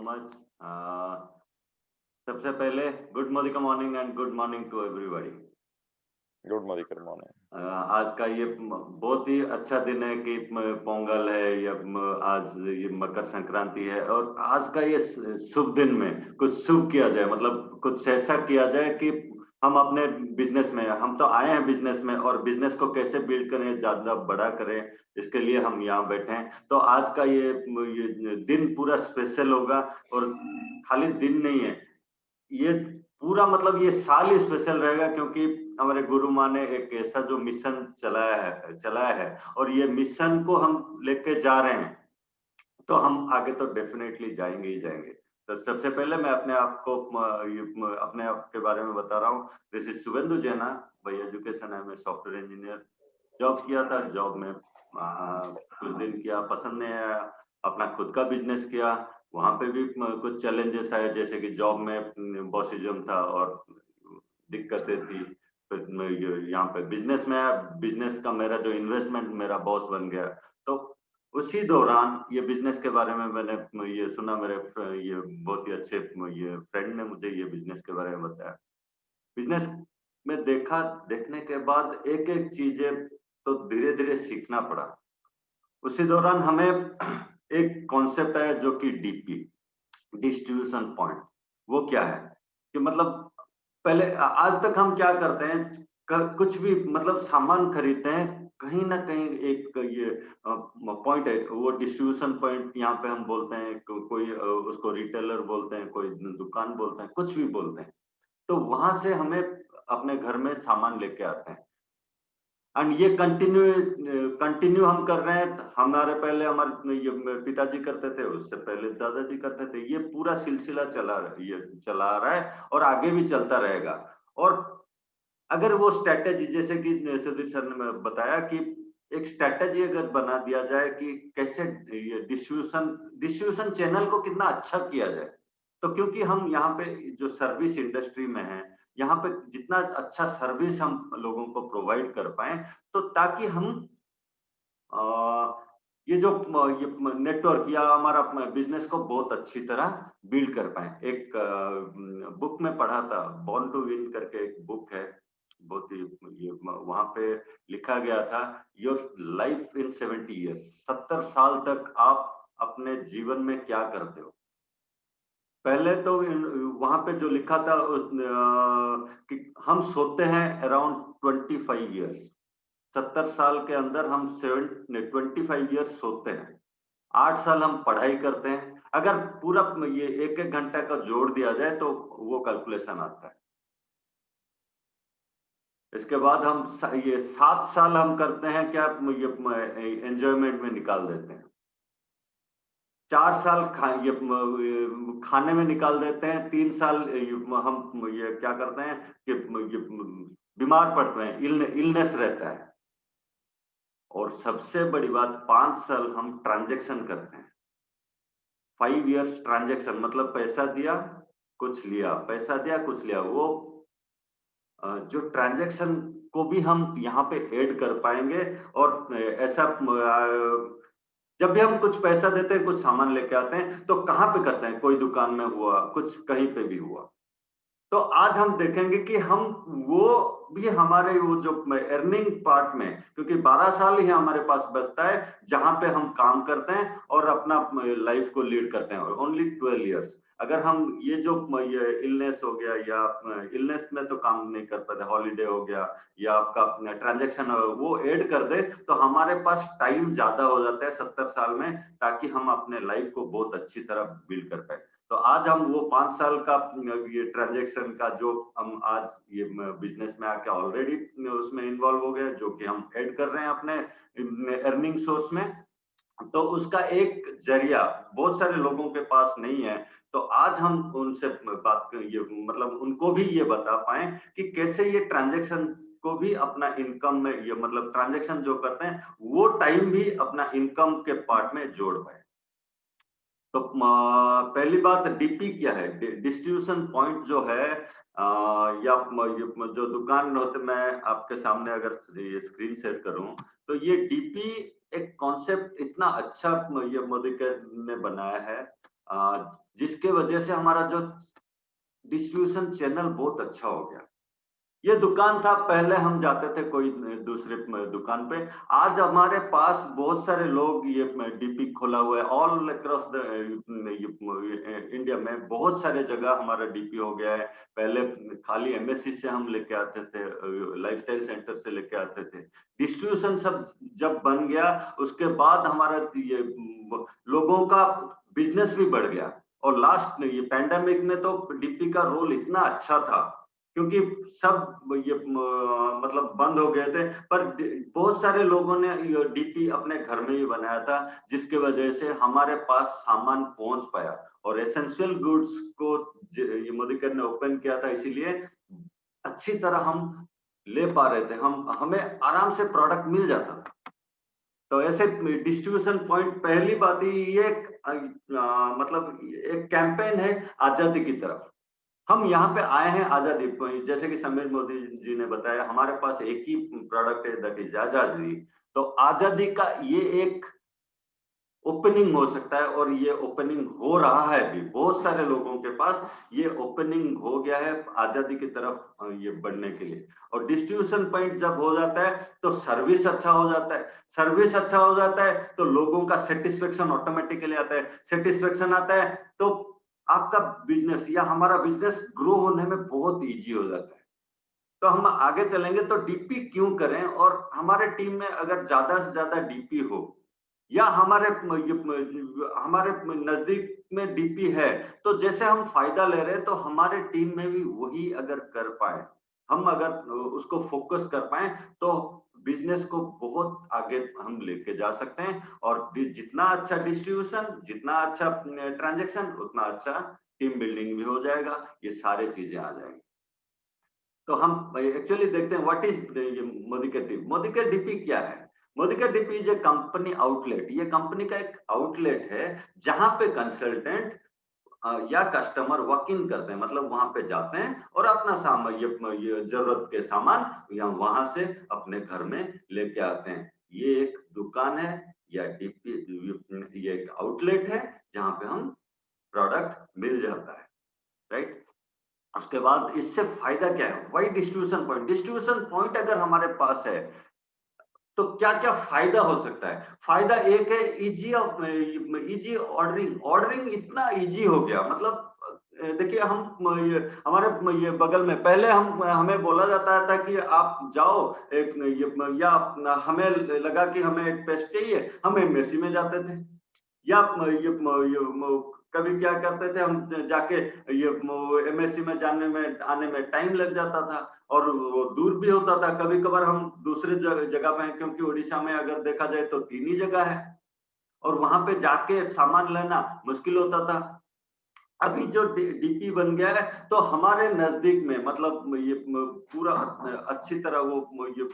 Much. सबसे पहले good morning morning and good morning to everybody. Good morning morning. आज का ये बहुत ही अच्छा दिन है कि पोंगल है या आज ये मकर संक्रांति है और आज का ये शुभ दिन में कुछ शुभ किया जाए, मतलब कुछ ऐसा किया जाए कि हम अपने बिजनेस में, हम तो आए हैं बिजनेस में और बिजनेस को कैसे बिल्ड करें, ज्यादा बड़ा करें, इसके लिए हम यहाँ बैठे हैं। तो आज का ये दिन पूरा स्पेशल होगा और खाली दिन नहीं है, ये पूरा मतलब ये साल ही स्पेशल रहेगा क्योंकि हमारे गुरु माँ ने एक ऐसा जो मिशन चलाया है और ये मिशन को हम लेके जा रहे हैं, तो हम आगे तो डेफिनेटली जाएंगे ही जाएंगे। तो सबसे पहले मैं अपने आप को अपने आप के बारे में बता रहा हूँ। दिस इज शुभेंदु जैना। Bye education I am software engineer. Job किया था, जॉब में कुछ दिन किया, पसंद नहीं आया, अपना खुद का बिजनेस किया। वहां पे भी कुछ चैलेंजेस आए, जैसे कि जॉब में बॉसिज्म था और दिक्कतें थी। फिर यहाँ पे बिजनेस में आया, बिजनेस का मेरा जो इन्वेस्टमेंट मेरा बॉस बन गया। तो उसी दौरान ये बिजनेस के बारे में मैंने ये सुना, मेरे ये बहुत ही अच्छे ये फ्रेंड ने मुझे ये बिजनेस के बारे में बताया। बिजनेस में देखने के बाद एक एक चीजें तो धीरे धीरे सीखना पड़ा। उसी दौरान हमें एक कॉन्सेप्ट है जो कि डीपी, डिस्ट्रीब्यूशन पॉइंट। वो क्या है कि मतलब पहले आज तक हम क्या करते हैं, कुछ भी मतलब सामान खरीदते हैं, कहीं ना कहीं एक ये पॉइंट है, वो डिस्ट्रीब्यूशन पॉइंट यहाँ पे हम बोलते हैं। कोई उसको रिटेलर बोलते हैं, कोई दुकान बोलते हैं, कुछ भी बोलते हैं। तो वहां से हमें अपने घर में सामान लेके आते हैं एंड ये कंटिन्यू हम कर रहे हैं। हमारे पहले हमारे ये पिताजी करते थे, उससे पहले दादाजी करते थे। ये पूरा सिलसिला ये चला आ रहा है और आगे भी चलता रहेगा। और अगर वो स्ट्रेटेजी, जैसे कि सुधीर सर ने बताया कि एक स्ट्रेटेजी अगर बना दिया जाए कि कैसे ये डिस्ट्रीब्यूशन चैनल को कितना अच्छा किया जाए, तो क्योंकि हम यहाँ पे जो सर्विस इंडस्ट्री में हैं, यहाँ पे जितना अच्छा सर्विस हम लोगों को प्रोवाइड कर पाए, तो ताकि हम ये जो ये नेटवर्क या हमारा बिजनेस को बहुत अच्छी तरह बिल्ड कर पाए। एक बुक में पढ़ा था, बॉर्न टू विन करके एक बुक है, बहुत ही ये वहां पे लिखा गया था, योर लाइफ इन 70 ईयर्स, 70 साल तक आप अपने जीवन में क्या करते हो। पहले तो वहां पे जो लिखा था कि हम सोते हैं अराउंड 25 ईयर्स। 70 साल के अंदर हम 25 ईयर्स सोते हैं। 8 साल हम पढ़ाई करते हैं। अगर पूरा ये एक एक घंटा का जोड़ दिया जाए तो वो कैलकुलेशन आता है। इसके बाद हम ये 7 साल हम करते हैं क्या, ये एंजॉयमेंट में निकाल देते हैं। 4 साल ये खाने में निकाल देते हैं। 3 साल हम ये क्या करते हैं कि ये बीमार पड़ते हैं, इलनेस रहता है। और सबसे बड़ी बात, 5 साल हम ट्रांजैक्शन करते हैं। 5 इयर्स ट्रांजैक्शन, मतलब पैसा दिया कुछ लिया, पैसा दिया कुछ लिया। वो जो ट्रांजैक्शन को भी हम यहाँ पे ऐड कर पाएंगे। और ऐसा जब भी हम कुछ पैसा देते हैं, कुछ सामान लेके आते हैं, तो कहाँ पे करते हैं, कोई दुकान में हुआ, कुछ कहीं पे भी हुआ। तो आज हम देखेंगे कि हम वो भी हमारे वो जो अर्निंग पार्ट में, क्योंकि 12 साल ही हमारे पास बचता है जहां पे हम काम करते हैं और अपना लाइफ को लीड करते हैं, ओनली 12 इयर्स। अगर हम ये जो ये इलनेस हो गया, या इलनेस में तो काम नहीं कर पाते, हॉलीडे हो गया या आपका ट्रांजेक्शन वो ऐड कर दे, तो हमारे पास टाइम ज्यादा हो जाता है 70 साल में, ताकि हम अपने लाइफ को बहुत अच्छी तरह बिल्ड कर पाए। तो आज हम वो 5 साल का ये ट्रांजेक्शन का जो हम आज ये बिजनेस में आके ऑलरेडी उसमें इन्वॉल्व हो गए, जो कि हम ऐड कर रहे हैं अपने अर्निंग सोर्स में। तो उसका एक जरिया बहुत सारे लोगों के पास नहीं है। तो आज हम उनसे बात ये मतलब उनको भी ये बता पाए कि कैसे ये ट्रांजेक्शन को भी अपना इनकम में, ये मतलब ट्रांजेक्शन जो करते हैं वो टाइम भी अपना इनकम के पार्ट में जोड़ पाए। तो पहली बात, डीपी क्या है, डिस्ट्रीब्यूशन पॉइंट जो है, या जो दुकान होते, मैं आपके सामने अगर ये स्क्रीन शेयर करूं, तो ये डीपी एक कॉन्सेप्ट इतना अच्छा ये मोदी ने बनाया है, जिसके वजह से हमारा जो डिस्ट्रीब्यूशन चैनल बहुत अच्छा हो गया। ये दुकान था, पहले हम जाते थे कोई दूसरे दुकान पे। आज हमारे पास बहुत सारे लोग ये डीपी खोला हुआ है ऑल अक्रॉस द इंडिया में। बहुत सारे जगह हमारा डीपी हो गया है। पहले खाली एमएससी से हम लेके आते थे, लाइफस्टाइल सेंटर से लेके आते थे। डिस्ट्रीब्यूशन सब जब बन गया उसके बाद हमारा ये लोगों का बिजनेस भी बढ़ गया। और लास्ट ये पैंडेमिक में तो डीपी का रोल इतना अच्छा था क्योंकि सब ये मतलब बंद हो गए थे, पर बहुत सारे लोगों ने ये डीपी अपने घर में ही बनाया था, जिसके वजह से हमारे पास सामान पहुंच पाया। और एसेंशियल गुड्स को ये मोदीकर ने ओपन किया था, इसीलिए अच्छी तरह हम ले पा रहे थे, हमें आराम से प्रोडक्ट मिल जाता था। तो ऐसे डिस्ट्रीब्यूशन पॉइंट, पहली बात ये मतलब एक कैंपेन है आजादी की तरफ। हम यहाँ पे आए हैं आजादी, जैसे कि समीर मोदी जी ने बताया, हमारे पास एक ही प्रोडक्ट है, दैट इज आजादी। तो आजादी का ये एक ओपनिंग हो सकता है, और ये ओपनिंग हो रहा है भी। बहुत सारे लोगों के पास ये ओपनिंग हो गया है आजादी की तरफ ये बढ़ने के लिए। और डिस्ट्रीब्यूशन पॉइंट जब हो जाता है तो सर्विस अच्छा हो जाता है। सर्विस अच्छा हो जाता है तो लोगों का सेटिस्फेक्शन ऑटोमेटिकली आता है। सेटिस्फेक्शन आता है तो आपका बिजनेस या हमारा बिजनेस ग्रो होने में बहुत इजी हो जाता है। तो हम आगे चलेंगे तो डीपी क्यों करें, और हमारे टीम में अगर ज्यादा से ज्यादा डीपी हो, या हमारे नजदीक में डीपी है, तो जैसे हम फायदा ले रहे हैं तो हमारे टीम में भी वही अगर कर पाए, हम अगर उसको फोकस कर पाए, तो बिजनेस को बहुत आगे हम लेके जा सकते हैं। और जितना अच्छा डिस्ट्रीब्यूशन, जितना अच्छा ट्रांजैक्शन, उतना अच्छा टीम बिल्डिंग भी हो जाएगा। ये सारे चीजें आ जाएंगी। तो हम एक्चुअली देखते हैं what is Modicare DP. Modicare DP क्या है? Modicare DP is a company outlet. ये कंपनी का एक आउटलेट है जहां पे कंसल्टेंट या कस्टमर वॉक इन करते हैं, मतलब वहां पे जाते हैं और अपना सामान, ये जरूरत के सामान या वहां से अपने घर में लेके आते हैं। ये एक दुकान है या डीपी, ये एक आउटलेट है जहां पे हम प्रोडक्ट मिल जाता है, राइट। उसके बाद इससे फायदा क्या है? वही डिस्ट्रीब्यूशन पॉइंट। डिस्ट्रीब्यूशन पॉइंट अगर हमारे पास है तो क्या क्या फायदा हो सकता है? फायदा एक है इजी ऑर्डरिंग। ऑर्डरिंग इतना इजी हो गया, मतलब देखिए हम हमारे बगल में पहले हमें बोला जाता था कि आप जाओ एक या हमें लगा कि हमें एक पेस्ट चाहिए, हम एमएससी में जाते थे। या कभी क्या करते थे हम जाके, ये एमएससी में जाने में आने में टाइम लग जाता था, और वो दूर भी होता था। कभी कभार हम दूसरे जगह पे हैं, क्योंकि उड़ीसा में अगर देखा जाए तो 3 ही जगह है, और वहां पे जाके सामान लेना मुश्किल होता था। अभी जो डीपी बन गया है तो हमारे नजदीक में, मतलब ये पूरा अच्छी तरह वो ये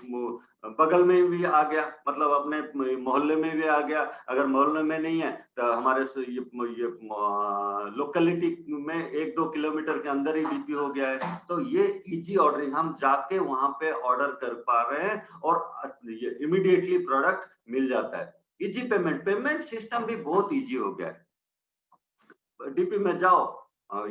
बगल में भी आ गया, मतलब अपने मोहल्ले में भी आ गया। अगर मोहल्ले में नहीं है तो हमारे से ये लोकेलिटी में 1-2 किलोमीटर के अंदर ही डीपी हो गया है। तो ये इजी ऑर्डरिंग, हम जाके वहां पे ऑर्डर कर पा रहे हैं और ये इमीडिएटली प्रोडक्ट मिल जाता है। इजी पेमेंट, पेमेंट सिस्टम भी बहुत इजी हो गया है। डीपी में जाओ,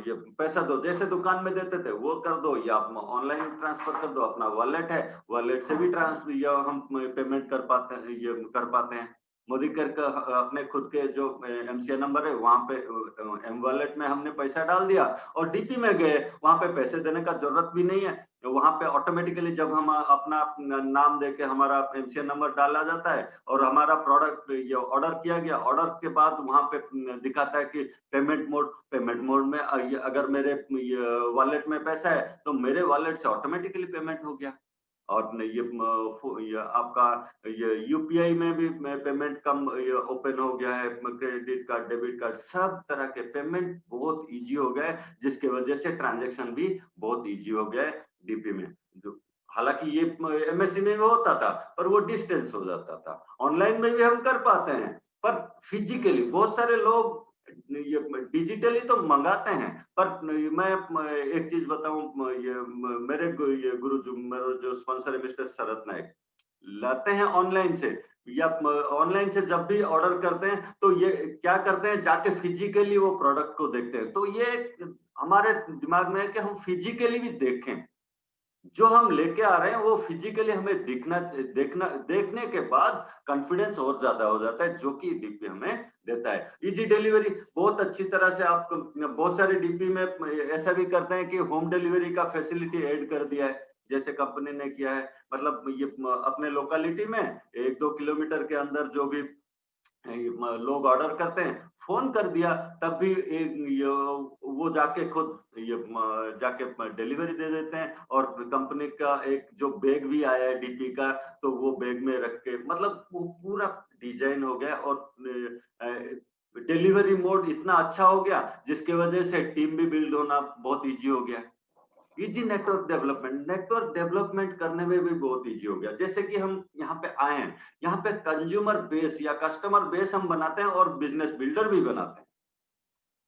ये पैसा दो, जैसे दुकान में देते थे वो कर दो, या आप ऑनलाइन ट्रांसफर कर दो। अपना वॉलेट है, वॉलेट से भी ट्रांसफर या हम पेमेंट कर पाते हैं, ये कर पाते हैं। मोदीकर का अपने खुद के जो एमसीआई नंबर है, वहां पे एम वॉलेट में हमने पैसा डाल दिया और डीपी में गए, वहां पे पैसे देने का जरूरत भी नहीं है। वहां पे ऑटोमेटिकली जब हम अपना नाम देके हमारा एमसीआई नंबर डाला जाता है और हमारा प्रोडक्ट ये ऑर्डर किया गया, ऑर्डर के बाद वहां पे दिखाता है कि पेमेंट मोड। पेमेंट मोड में अगर मेरे वॉलेट में पैसा है तो मेरे वॉलेट से ऑटोमेटिकली पेमेंट हो गया। और ये आपका ये यूपीआई में भी पेमेंट कम ये ओपन हो गया है। क्रेडिट कार्ड, डेबिट कार्ड, सब तरह के पेमेंट बहुत इजी हो गए, जिसके वजह से ट्रांजैक्शन भी बहुत इजी हो गया है डीपी में। जो हालांकि ये एमएससी में भी होता था, पर वो डिस्टेंस हो जाता था। ऑनलाइन में भी हम कर पाते हैं, पर फिजिकली बहुत सारे लोग ये डिजिटली तो मंगाते हैं। पर मैं एक चीज बताऊं, ये मेरे ये गुरु जो मेरा जो स्पॉन्सर है मिस्टर शरद नायक, लाते हैं ऑनलाइन से। या ऑनलाइन से जब भी ऑर्डर करते हैं तो ये क्या करते हैं, जाके फिजिकली वो प्रोडक्ट को देखते हैं। तो ये हमारे दिमाग में है कि हम फिजिकली भी देखें, जो हम लेके आ रहे हैं वो फिजिकली हमें देखना देखने के बाद कॉन्फिडेंस और ज्यादा हो जाता है, जो कि डीपी हमें देता है। इजी डिलीवरी बहुत अच्छी तरह से आप बहुत सारे डीपी में ऐसा भी करते हैं कि होम डिलीवरी का फैसिलिटी ऐड कर दिया है, जैसे कंपनी ने किया है। मतलब ये अपने लोकेलिटी में 1-2 किलोमीटर के अंदर जो भी लोग ऑर्डर करते हैं, फोन कर दिया, तब भी एक वो जाके खुद जाके डिलीवरी दे देते हैं। और कंपनी का एक जो बैग भी आया है डीपी का, तो वो बैग में रख के मतलब वो पूरा डिजाइन हो गया। और डिलीवरी मोड इतना अच्छा हो गया, जिसकी वजह से टीम भी बिल्ड होना बहुत इजी हो गया। इजी नेटवर्क डेवलपमेंट करने में भी बहुत इजी हो गया। जैसे कि हम यहाँ पे आए हैं, यहाँ पे कंज्यूमर बेस या कस्टमर बेस हम बनाते हैं और बिजनेस बिल्डर भी बनाते हैं।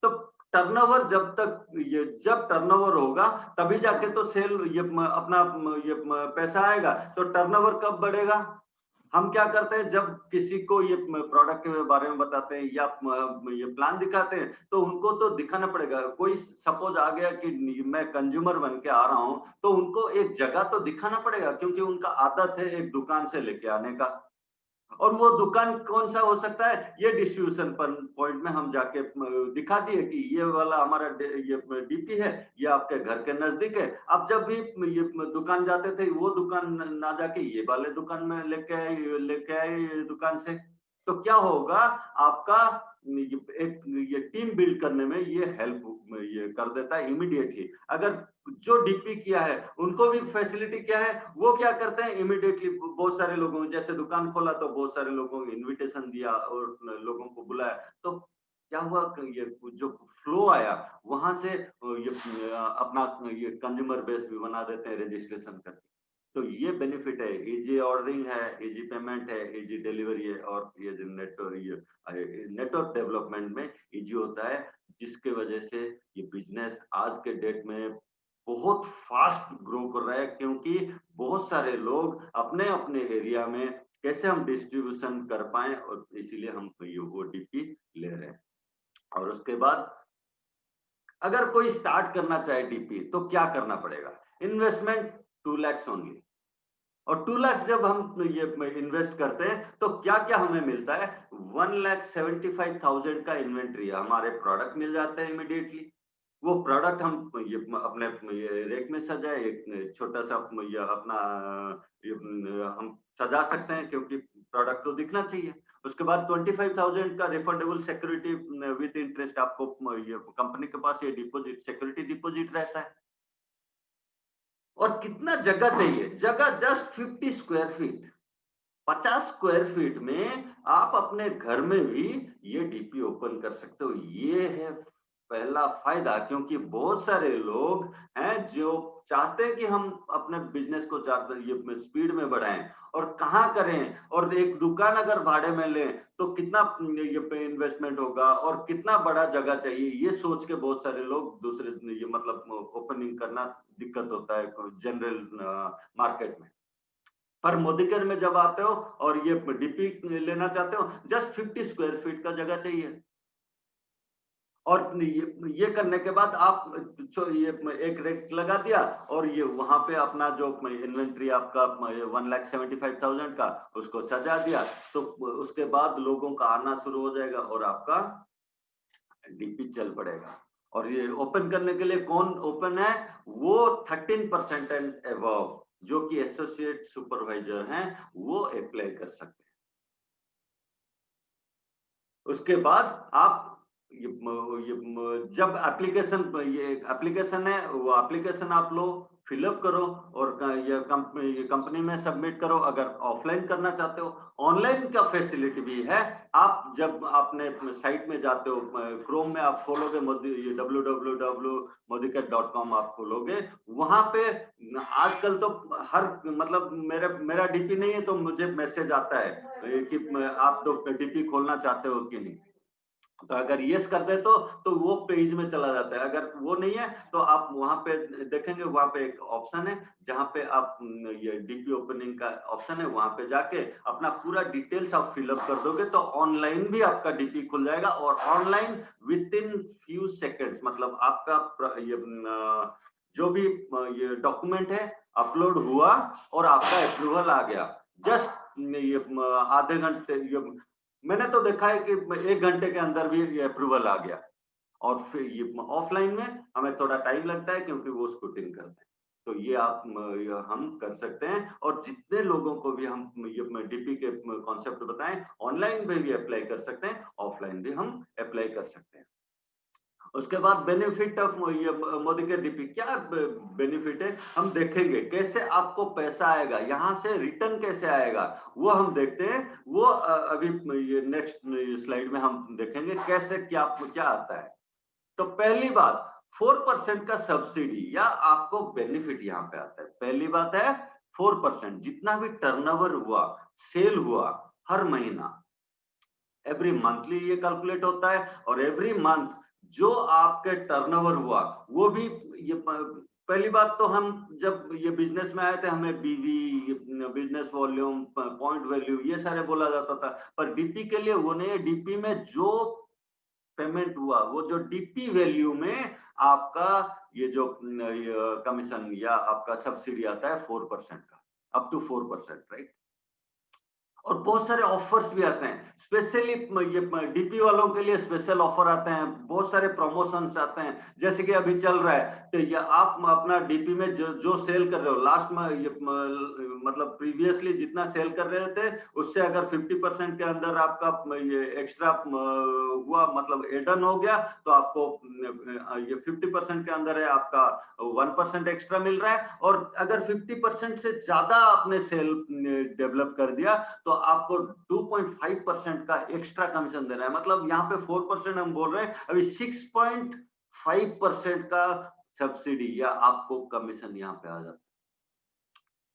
तो टर्नओवर जब टर्नओवर होगा, तभी जाके तो सेल अपना पैसा आएगा। तो टर्नओवर कब बढ़ेगा? हम क्या करते हैं, जब किसी को ये प्रोडक्ट के बारे में बताते हैं या ये प्लान दिखाते हैं, तो उनको तो दिखाना पड़ेगा। कोई सपोज आ गया कि मैं कंज्यूमर बन के आ रहा हूं, तो उनको एक जगह तो दिखाना पड़ेगा, क्योंकि उनका आदत है एक दुकान से लेके आने का। और वो दुकान कौन सा हो सकता है, ये डिस्ट्रीब्यूशन पर पॉइंट में हम जाके दिखा दिए कि ये वाला हमारा ये डीपी है, ये आपके घर के नजदीक है। आप जब भी ये दुकान जाते थे, वो दुकान ना जाके ये वाले दुकान में लेके आए दुकान से। तो क्या होगा, आपका एक ये टीम बिल्ड करने में ये हेल्प ये कर देता है इमीडिएटली। अगर जो डीपी किया है उनको भी फैसिलिटी क्या है, वो क्या करते हैं इमीडिएटली, बहुत सारे लोगों जैसे दुकान खोला तो बहुत सारे लोगों को इनविटेशन दिया और लोगों को बुलाया। तो क्या हुआ कि ये जो फ्लो आया, वहां से अपना ये कंज्यूमर बेस भी बना देते हैं रजिस्ट्रेशन करके। तो ये बेनिफिट है, इजी ऑर्डरिंग है, इजी पेमेंट है, इजी डिलीवरी है। और ये जो नेटवर्क डेवलपमेंट में इजी होता है, जिसके वजह से ये बिजनेस आज के डेट में बहुत फास्ट ग्रो कर रहा है। क्योंकि बहुत सारे लोग अपने अपने एरिया में कैसे हम डिस्ट्रीब्यूशन कर पाए, और इसीलिए हम ये वो डीपी ले रहे हैं। और उसके बाद अगर कोई स्टार्ट करना चाहे डीपी, तो क्या करना पड़ेगा? Investment 2 lakhs only. और 2 लाख जब हम ये इन्वेस्ट करते हैं, तो क्या क्या हमें मिलता है? 1,75,000 का इन्वेंट्री है, हमारे प्रोडक्ट मिल जाते हैं इमीडिएटली। वो प्रोडक्ट हम ये अपने ये रेक में सजाए, एक छोटा सा ये अपना ये हम सजा सकते हैं, क्योंकि प्रोडक्ट तो दिखना चाहिए। उसके बाद 25,000 का रिफंडेबल सिक्योरिटी विद इंटरेस्ट आपको ये कंपनी के पास ये डिपॉजिट सिक्योरिटी डिपॉजिट रहता है। और कितना जगह चाहिए? जगह just 50 square feet. 50 square feet में आप अपने घर में भी ये डीपी ओपन कर सकते हो। ये है पहला फायदा, क्योंकि बहुत सारे लोग हैं जो चाहते हैं कि हम अपने बिजनेस को ज्यादा ये स्पीड में बढ़ाएं, और कहाँ करें, और एक दुकान अगर भाड़े में लें तो कितना ये पे इन्वेस्टमेंट होगा, और कितना बड़ा जगह चाहिए, ये सोच के बहुत सारे लोग दूसरे ये मतलब ओपनिंग करना दिक्कत होता है जनरल मार्केट में। पर मोदीकेयर में जब आते हो और ये डीपी लेना चाहते हो, जस्ट 50 स्क्वायर फीट का जगह चाहिए। और ये करने के बाद आप ये एक रेक लगा दिया, और ये वहां पे अपना जो इन्वेंट्री आपका 1,75,000 का, उसको सजा दिया। तो उसके बाद लोगों का आना शुरू हो जाएगा और आपका डीपी चल पड़ेगा। और ये ओपन करने के लिए कौन ओपन है? वो 13% एंड अबव जो कि एसोसिएट सुपरवाइजर हैं, वो अप्लाई कर सकते हैं। उसके बाद आप जब ये एप्लीकेशन है, वो एप्लीकेशन आप लो, फिलअप करो, और ये कंपनी में सबमिट करो। अगर ऑफलाइन करना चाहते हो, ऑनलाइन का फैसिलिटी भी है। आप जब आपने साइट में जाते हो, क्रोम में आप खोलोगे www.modicare.com आप खोलोगे, वहां पे आजकल तो हर मतलब मेरा डीपी नहीं है तो मुझे मैसेज आता है कि आप तो डीपी खोलना चाहते हो कि नहीं। तो अगर यस कर दे तो वो पेज में चला जाता है। अगर वो नहीं है तो आप वहां पे देखेंगे, वहां पे एक ऑप्शन है जहां पे आप ये डीपी ओपनिंग का ऑप्शन है, वहां पे जाके अपना पूरा डिटेल्स आप फिलअप कर दोगे तो ऑनलाइन भी आपका डीपी खुल जाएगा, और online with in few seconds मतलब आपका ये जो भी ये डॉक्यूमेंट है अपलोड हुआ और आपका अप्रूवल आ गया। जस्ट ये आधे घंटे, ये मैंने तो देखा है कि 1 घंटे के अंदर भी ये अप्रूवल आ गया। और फिर ये ऑफलाइन में हमें थोड़ा टाइम लगता है क्योंकि वो स्क्रूटिनी करते हैं। तो ये आप ये हम कर सकते हैं, और जितने लोगों को भी हम ये डीपी के कॉन्सेप्ट बताएं, ऑनलाइन में भी अप्लाई कर सकते हैं, ऑफलाइन भी हम अप्लाई कर सकते हैं। उसके बाद बेनिफिट ऑफ ये मोदी के डीपी, क्या बेनिफिट है हम देखेंगे, कैसे आपको पैसा आएगा, यहाँ से रिटर्न कैसे आएगा वो हम देखते हैं। वो अभी ये नेक्स्ट स्लाइड में हम देखेंगे कैसे क्या क्या आता है। तो पहली बात 4% का सब्सिडी या आपको बेनिफिट यहाँ पे आता है। पहली बात है 4% जितना भी टर्नओवर हुआ, सेल हुआ हर महीना, एवरी मंथली ये कैलकुलेट होता है, और एवरी मंथ जो आपके टर्नओवर हुआ वो भी ये पहली बात तो हम जब ये बिजनेस में आए थे हमें बीवी, बिजनेस वॉल्यूम, पॉइंट वैल्यू ये सारे बोला जाता था, पर डीपी के लिए वो नहीं है। डीपी में जो पेमेंट हुआ वो जो डीपी वैल्यू में आपका ये जो कमीशन या आपका सब्सिडी आता है 4% का, अप टू 4%, राइट। और बहुत सारे ऑफर्स भी आते हैं, स्पेशली ये डीपी वालों के लिए स्पेशल ऑफर आते हैं, बहुत सारे प्रमोशंस आते हैं। जैसे कि अभी चल रहा है तो ये आप अपना डीपी में जो सेल कर रहे हो लास्ट में, ये मतलब प्रीवियसली जितना सेल कर रहे थे उससे अगर 50% के अंदर आपका ये एक्स्ट्रा हुआ, मतलब एड ऑन हो गया, तो आपको ये 50% के अंदर है आपका 1% एक्स्ट्रा मिल रहा है। और अगर 50% से ज्यादा आपने सेल डेवलप कर दिया तो आपको 2.5% का एक्स्ट्रा कमीशन देना है। मतलब यहाँ पे 4% हम बोल रहे हैं, अभी 6.5% का सब्सिडी या आपको कमीशन यहाँ पे आ जाता है।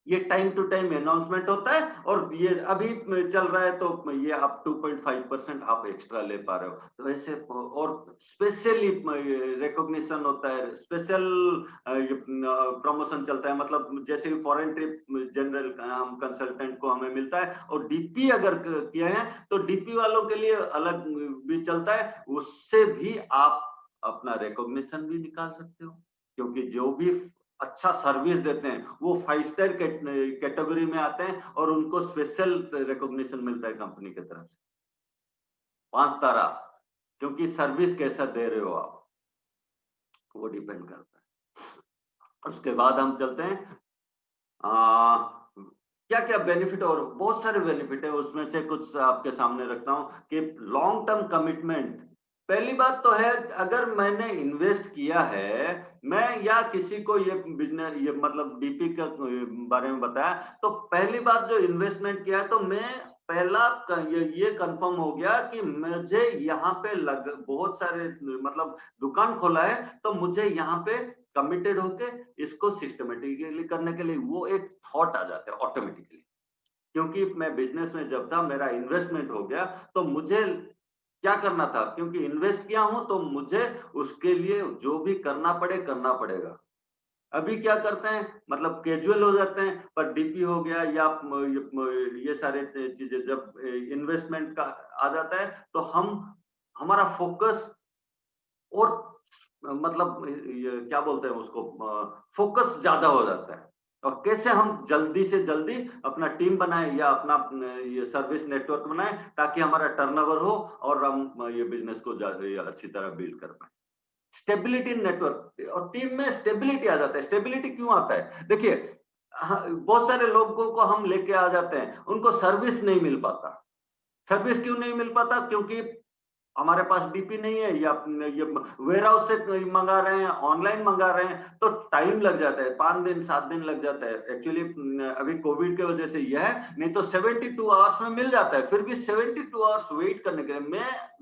ये टाइम टू टाइम अनाउंसमेंट होता है, और ये अभी चल रहा है तो ये आप 2.5% आप एक्स्ट्रा ले पा रहे हो। तो ऐसे और स्पेशली रिकॉग्निशन होता है, स्पेशल प्रमोशन चलता है, मतलब जैसे फॉरेन ट्रिप जनरल हम कंसल्टेंट को हमें मिलता है, और डीपी अगर किए हैं तो डीपी वालों के लिए अलग भी चलता है, उससे भी आप अपना रिकॉग्निशन भी निकाल सकते हो। क्योंकि जो भी अच्छा सर्विस देते हैं वो 5 स्टार कैटेगरी में आते हैं, और उनको स्पेशल रिकॉग्निशन मिलता है कंपनी की तरफ से 5 तारा, क्योंकि सर्विस कैसा दे रहे हो आप, वो डिपेंड करता है। उसके बाद हम चलते हैं क्या क्या बेनिफिट, और बहुत सारे बेनिफिट है, उसमें से कुछ आपके सामने रखता हूं कि लॉन्ग टर्म कमिटमेंट। पहली बात तो है, अगर मैंने इन्वेस्ट किया है, मैं या किसी को ये बिजनेस ये मतलब डीपी के बारे में बताया, तो पहली बात जो इन्वेस्टमेंट किया है तो मैं पहला ये कंफर्म हो गया कि मुझे यहाँ पे बहुत सारे मतलब दुकान खोला है, तो मुझे यहाँ पे कमिटेड होके इसको सिस्टमेटिकली करने के लिए वो एक थॉट आ जाता है ऑटोमेटिकली। क्योंकि मैं बिजनेस में जब था मेरा इन्वेस्टमेंट हो गया, तो मुझे क्या करना था, क्योंकि इन्वेस्ट किया हूं तो मुझे उसके लिए जो भी करना पड़े करना पड़ेगा। अभी क्या करते हैं, मतलब कैजुअल हो जाते हैं, पर डीपी हो गया या ये सारे चीजें जब इन्वेस्टमेंट का आ जाता है तो हम हमारा फोकस और मतलब ये क्या बोलते हैं उसको, फोकस ज्यादा हो जाता है। और कैसे हम जल्दी से जल्दी अपना टीम बनाए या अपना ये सर्विस नेटवर्क बनाए ताकि हमारा टर्नओवर हो और हम ये बिजनेस को अच्छी तरह बिल्ड कर पाए। स्टेबिलिटी नेटवर्क और टीम में स्टेबिलिटी आ जाता है। स्टेबिलिटी क्यों आता है, देखिए बहुत सारे लोगों को हम लेके आ जाते हैं, उनको सर्विस नहीं मिल पाता। सर्विस क्यों नहीं मिल पाता, क्योंकि हमारे पास डीपी नहीं है, या ये वेयर हाउस से मंगा रहे हैं, ऑनलाइन मंगा रहे हैं, तो टाइम लग जाता है, 5 दिन 7 दिन लग जाता है। एक्चुअली अभी कोविड की वजह से यह है, नहीं तो 72 आवर्स में मिल जाता है। फिर भी 72 आवर्स वेट करने के लिए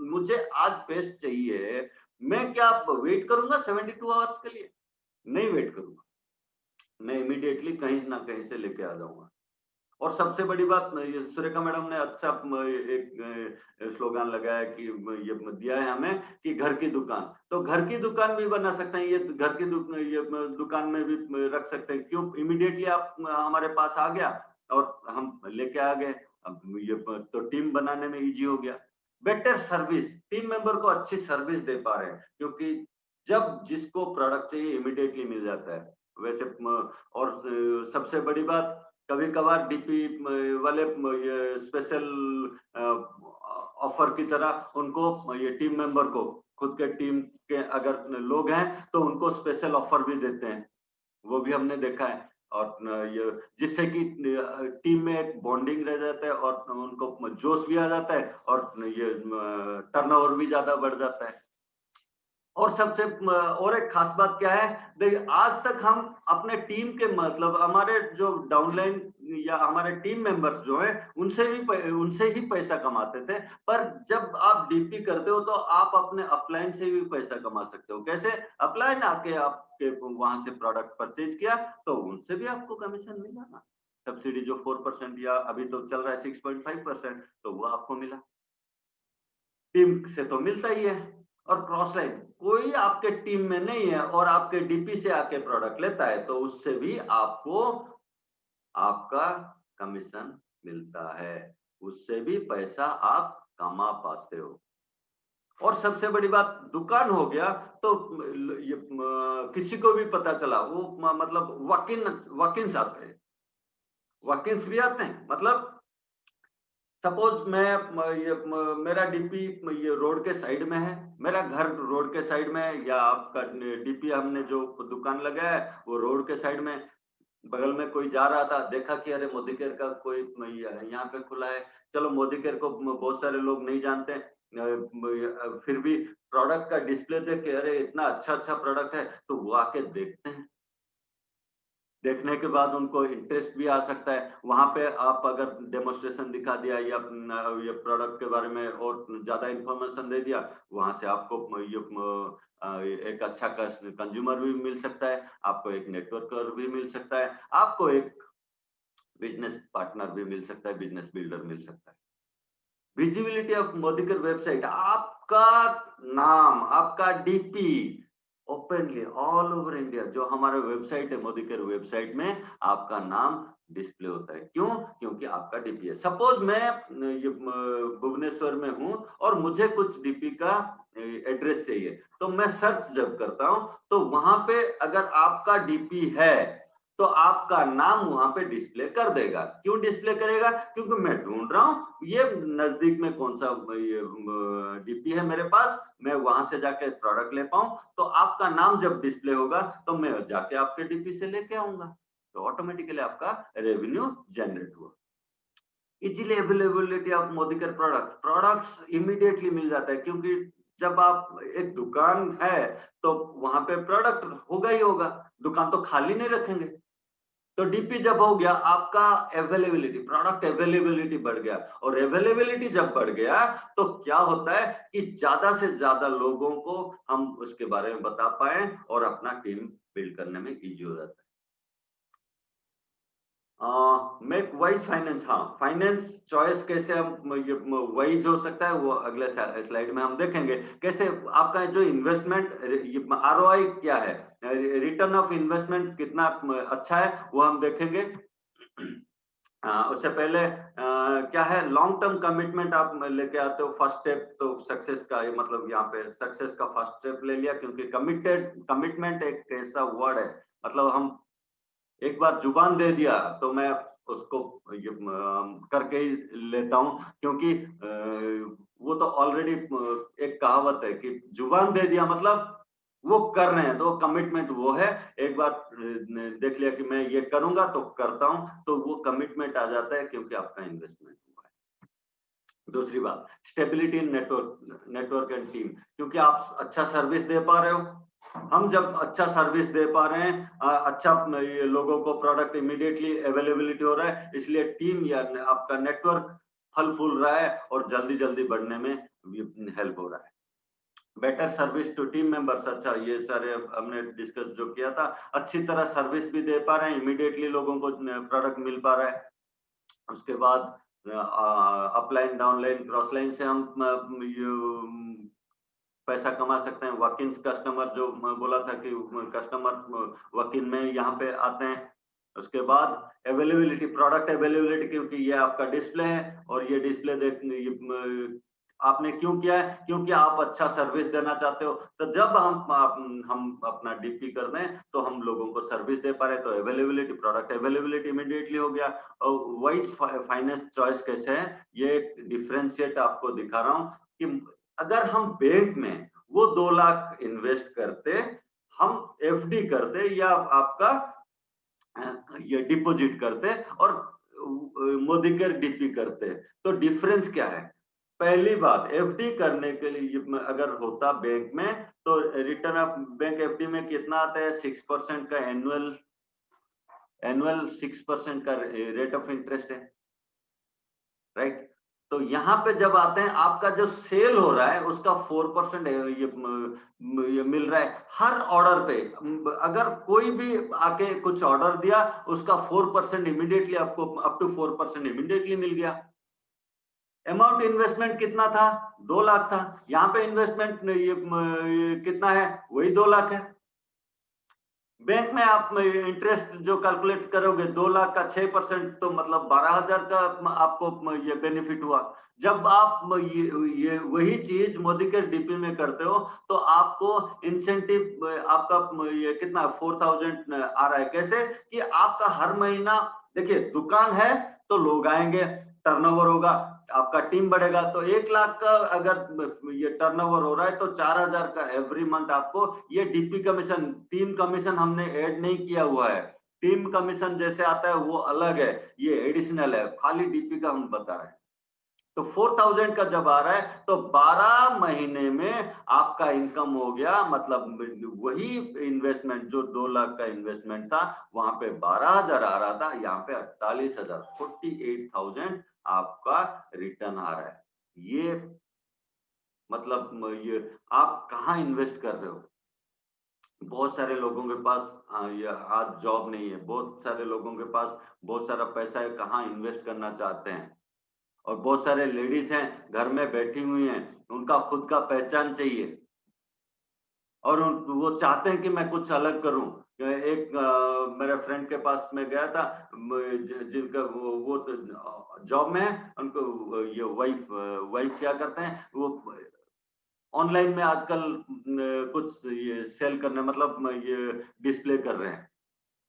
मुझे आज पेस्ट चाहिए, मैं क्या वेट करूंगा 72 आवर्स के लिए? नहीं वेट करूंगा, मैं इमीडिएटली कहीं ना कहीं से लेके आ जाऊंगा। और सबसे बड़ी बात ये सुरेखा मैडम ने अच्छा एक स्लोगन लगाया कि ये दिया है हमें कि घर की दुकान, तो घर की दुकान भी बना सकते हैं, ये घर की ये दुकान में भी रख सकते हैं। क्यों? इमीडिएटली आप हमारे पास आ गया और हम लेके आ गए। अब ये तो टीम बनाने में इजी हो गया। बेटर सर्विस, टीम मेंबर को अच्छी सर्विस दे पा रहे हैं, क्योंकि जब जिसको प्रोडक्ट चाहिए इमीडिएटली मिल जाता है। वैसे और सबसे बड़ी बात, कभी कभार डीपी वाले ये स्पेशल ऑफर की तरह उनको ये टीम मेंबर को, खुद के टीम के अगर लोग हैं तो उनको स्पेशल ऑफर भी देते हैं, वो भी हमने देखा है। और ये जिससे कि टीम में एक बॉन्डिंग रह जाता है और उनको जोश भी आ जाता है और ये टर्नओवर भी ज्यादा बढ़ जाता है। और सबसे और एक खास बात क्या है, देखिए आज तक हम अपने टीम के मतलब हमारे जो डाउनलाइन या हमारे टीम मेंबर्स जो हैं उनसे ही पैसा कमाते थे। पर जब आप डीपी करते हो तो आप अपने अपलाइन से भी पैसा कमा सकते हो। कैसे? अपलाइन आके आपके वहां से प्रोडक्ट परचेज किया तो उनसे भी आपको कमीशन मिला ना। सब्सिडी जो 4% या अभी तो चल रहा है 6.5%, तो वो आपको मिला। टीम से तो मिलता ही है। और क्रॉस लाइन, कोई आपके टीम में नहीं है और आपके डीपी से आके प्रोडक्ट लेता है तो उससे भी आपको आपका कमीशन मिलता है, उससे भी पैसा आप कमा पाते हो। और सबसे बड़ी बात, दुकान हो गया तो ये किसी को भी पता चला, वो मतलब वॉक-इन्स आते हैं, वॉक-इन्स भी आते हैं। मतलब सपोज मेरा डीपी ये रोड के साइड में है, मेरा घर रोड के साइड में है, या आपका डीपी हमने जो दुकान लगाया है वो रोड के साइड में, बगल में कोई जा रहा था, देखा कि अरे मोदी केयर का कोई यहाँ पे खुला है। चलो, मोदी केयर को बहुत सारे लोग नहीं जानते, फिर भी प्रोडक्ट का डिस्प्ले देख के अरे इतना अच्छा अच्छा प्रोडक्ट है, तो वो आके देखते हैं। देखने के बाद उनको इंटरेस्ट भी आ सकता है। वहां पे आप अगर डेमोन्स्ट्रेशन दिखा दिया या ये प्रोडक्ट के बारे में और ज्यादा इंफॉर्मेशन दे दिया, वहां से आपको एक अच्छा कंज्यूमर भी मिल सकता है, आपको एक नेटवर्कर भी मिल सकता है, आपको एक बिजनेस पार्टनर भी मिल सकता है, बिजनेस बिल्डर मिल सकता है। विजिबिलिटी ऑफ मोदीकर वेबसाइट, आपका नाम, आपका DP openly all over India, जो हमारा वेबसाइट है मोदीकर वेबसाइट में आपका नाम डिस्प्ले होता है। क्यों? क्योंकि आपका डीपी है। सपोज मैं ये भुवनेश्वर में हूं और मुझे कुछ डीपी का एड्रेस चाहिए, तो मैं सर्च जब करता हूं तो वहां पे अगर आपका डीपी है तो आपका नाम वहां पे डिस्प्ले कर देगा। क्यों डिस्प्ले करेगा? क्योंकि मैं ढूंढ रहा हूं ये नजदीक में कौन सा ये डीपी है मेरे पास, मैं वहां से जाके प्रोडक्ट ले पाऊं। तो आपका नाम जब डिस्प्ले होगा तो मैं जाके आपके डीपी से लेके आऊंगा, तो ऑटोमेटिकली आपका रेवेन्यू जनरेट हुआ। Easily availability of Modicare products immediately मिल जाता है, क्योंकि जब आप एक दुकान है तो वहां पे प्रोडक्ट होगा ही होगा, दुकान तो खाली नहीं रखेंगे। तो डीपी जब हो गया, आपका अवेलेबिलिटी, प्रोडक्ट अवेलेबिलिटी बढ़ गया, और अवेलेबिलिटी जब बढ़ गया तो क्या होता है कि ज्यादा से ज्यादा लोगों को हम उसके बारे में बता पाए और अपना टीम बिल्ड करने में इजी हो जाता है। मेक वाइज फाइनेंस, हाँ, फाइनेंस चॉइस कैसे हम ये वाइज हो सकता है वो अगले स्लाइड में हम देखेंगे। कैसे आपका जो इन्वेस्टमेंट आरओआई क्या है, रिटर्न ऑफ इन्वेस्टमेंट कितना अच्छा है, वो हम देखेंगे। उससे पहले क्या है, लॉन्ग टर्म कमिटमेंट आप लेके आते हो। फर्स्ट स्टेप तो सक्सेस का, ये मतलब यहाँ पे सक्सेस का फर्स्ट स्टेप ले लिया, क्योंकि कमिटमेंट एक ऐसा वर्ड है, मतलब हम एक बार जुबान दे दिया तो मैं उसको ये करके ही लेता हूँ, क्योंकि वो तो ऑलरेडी एक कहावत है कि जुबान दे दिया मतलब वो कर रहे हैं, तो कमिटमेंट वो है। एक बार देख लिया कि मैं ये करूंगा तो करता हूँ, तो वो कमिटमेंट आ जाता है, क्योंकि आपका इन्वेस्टमेंट हुआ है। दूसरी बात, stability in network and team, क्योंकि आप अच्छा सर्विस दे पा रहे हो। हम जब अच्छा सर्विस दे पा रहे हैं, अच्छा ये लोगों को प्रोडक्ट इमीडिएटली अवेलेबिलिटी हो रहा है, इसलिए टीम या आपका नेटवर्क फल फूल रहा है और जल्दी जल्दी बढ़ने में हेल्प हो रहा है। Better service to team members, अच्छा ये सारे हमने डिस्कस जो किया था, अच्छी तरह सर्विस भी दे पा रहे हैं, इमीडिएटली लोगों को प्रोडक्ट मिल पा रहा है। उसके बाद अपलाइन, डाउनलाइन, क्रॉस लाइन से हम पैसा कमा सकते हैं। वॉक इन कस्टमर जो मैं बोला था कि कस्टमर वॉक इन में यहाँ पे आते हैं। उसके बाद अवेलेबिलिटी, प्रोडक्ट अवेलेबिलिटी, क्योंकि ये आपका डिस्प्ले है और ये डिस्प्ले आपने क्यों किया है? क्योंकि आप अच्छा सर्विस देना चाहते हो। तो जब हम अपना डीपी कर दें तो हम लोगों को सर्विस दे पा रहे, तो अवेलेबिलिटी, प्रोडक्ट अवेलेबिलिटी इमीडिएटली हो गया। और वाइज फाइनेंस चॉइस कैसे है, ये डिफरेंशिएट आपको दिखा रहा हूँ कि अगर हम बैंक में वो 2 लाख इन्वेस्ट करते, हम एफडी करते या आपका ये डिपॉजिट करते और मोदी के डीपी करते, तो डिफरेंस क्या है? पहली बात, एफडी करने के लिए अगर होता बैंक में, तो रिटर्न ऑफ बैंक एफडी में कितना आता है? 6% का एनुअल 6% का रेट ऑफ इंटरेस्ट है, राइट? तो यहाँ पे जब आते हैं, आपका जो सेल हो रहा है उसका 4% ये मिल रहा है हर ऑर्डर पे। अगर कोई भी आके कुछ ऑर्डर दिया, उसका 4% इमीडिएटली आपको, अप टू 4% इमीडिएटली मिल गया। अमाउंट इन्वेस्टमेंट कितना था? 2 लाख था। यहाँ पे इन्वेस्टमेंट ये कितना है? वही 2 लाख है। बैंक में आप इंटरेस्ट जो कैलकुलेट करोगे, 2 लाख का 6%, तो मतलब 12,000 का आपको ये बेनिफिट हुआ। जब आप ये वही चीज मोदी के डीपी में करते हो, तो आपको इंसेंटिव आपका ये कितना 4,000 आ रहा है। कैसे? कि आपका हर महीना, देखिए दुकान है तो लोग आएंगे, टर्नओवर होगा, आपका टीम बढ़ेगा, तो 1 लाख का अगर ये टर्नओवर हो रहा है, तो 4,000 का एवरी मंथ आपको ये डीपी कमीशन, टीम कमीशन हमने ऐड नहीं किया हुआ है। टीम कमीशन जैसे आता है वो अलग है, ये एडिशनल है, खाली डीपी का हम बता रहे हैं। तो 4,000 का जब आ रहा है, तो 12 महीने में आपका इनकम हो गया, मतलब वही इन्वेस्टमेंट जो 2 लाख का इन्वेस्टमेंट था, वहां पे 12,000 आ रहा था, यहाँ पे 48,000, 48,000 आपका रिटर्न आ रहा है। ये मतलब ये आप कहाँ इन्वेस्ट कर रहे हो? बहुत सारे लोगों के पास ये आज जॉब नहीं है, बहुत सारे लोगों के पास बहुत सारा पैसा है, कहाँ इन्वेस्ट करना चाहते हैं। और बहुत सारे लेडीज हैं घर में बैठी हुई हैं, उनका खुद का पहचान चाहिए और वो चाहते हैं कि मैं कुछ अलग करूं। एक मेरे फ्रेंड के पास में गया था, जिनका वो तो जॉब में है, उनको ये वाइफ क्या करते हैं, वो ऑनलाइन में आजकल कुछ ये सेल करने, मतलब ये डिस्प्ले कर रहे हैं।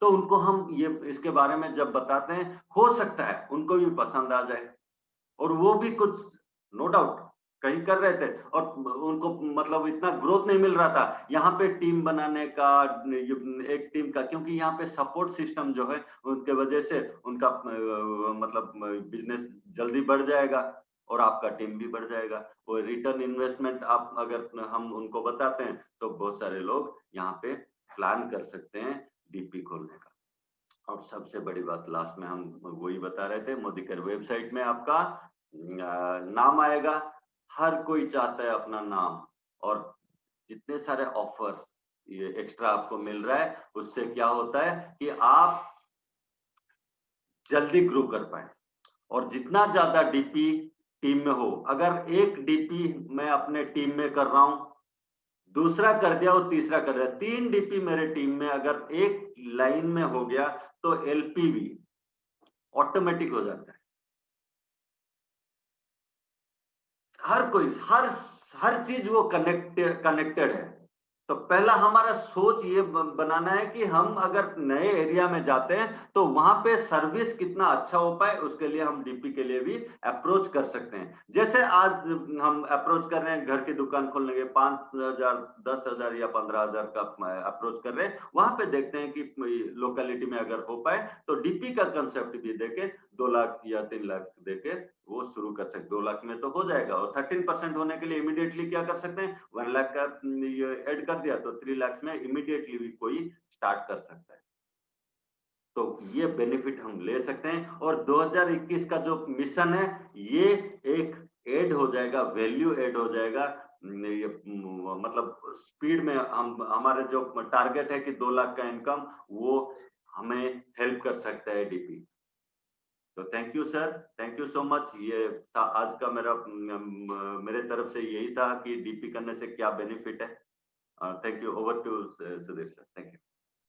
तो उनको हम ये इसके बारे में जब बताते हैं, हो सकता है उनको भी पसंद आ जाए, और वो भी कुछ, नो डाउट, कहीं कर रहे थे और उनको मतलब इतना ग्रोथ नहीं मिल रहा था। यहाँ पे टीम बनाने का, एक टीम का, क्योंकि यहाँ पे सपोर्ट सिस्टम जो है, उनके वजह से उनका मतलब बिजनेस जल्दी बढ़ जाएगा और आपका टीम भी बढ़ जाएगा। वो रिटर्न इन्वेस्टमेंट आप अगर हम उनको बताते हैं, तो बहुत सारे लोग यहाँ पे प्लान कर सकते हैं डीपी खोलने का। और सबसे बड़ी बात लास्ट में हम वही बता रहे थे, मोदी केयर वेबसाइट में आपका नाम आएगा। हर कोई चाहता है अपना नाम, और जितने सारे ऑफर ये एक्स्ट्रा आपको मिल रहा है, उससे क्या होता है कि आप जल्दी ग्रो कर पाए। और जितना ज्यादा डीपी टीम में हो, अगर एक डीपी मैं अपने टीम में कर रहा हूं, दूसरा कर दिया और तीसरा कर दिया, 3 डीपी मेरे टीम में अगर एक लाइन में हो गया, तो एलपीवी ऑटोमेटिक हो जाता है। हर कोई, हर चीज वो कनेक्टेड है। तो पहला हमारा सोच ये बनाना है कि हम अगर नए एरिया में जाते हैं, तो वहां पे सर्विस कितना अच्छा हो पाए, उसके लिए हम डीपी के लिए भी अप्रोच कर सकते हैं। जैसे आज हम अप्रोच कर रहे हैं घर की दुकान खोलने के, 5,000, 10,000 या 15,000 का अप्रोच कर रहे हैं, वहां पे देखते हैं कि लोकेलिटी में अगर हो पाए, तो डीपी का कंसेप्ट भी देके 2 लाख या 3 लाख देके वो शुरू कर सकते। 2 लाख में तो हो जाएगा, और 13% होने के लिए इमीडिएटली क्या कर सकते हैं, 1 लाख का ये ऐड कर दिया, तो 3 लाख में इमीडिएटली भी कोई स्टार्ट कर सकता है। तो ये बेनिफिट हम ले सकते हैं, और 2021 का जो मिशन है, ये एक ऐड हो जाएगा, वैल्यू ऐड हो जाएगा। ये मतलब स्पीड में हम, हमारे जो टारगेट है कि 2 लाख का इनकम, वो हमें हेल्प कर सकता है डीपी। तो thank you sir, thank you so much. ये था आज का मेरे तरफ से यही था कि डीपी करने से क्या बेनिफिट है। Thank you. Over to Sudhir sir. Thank you.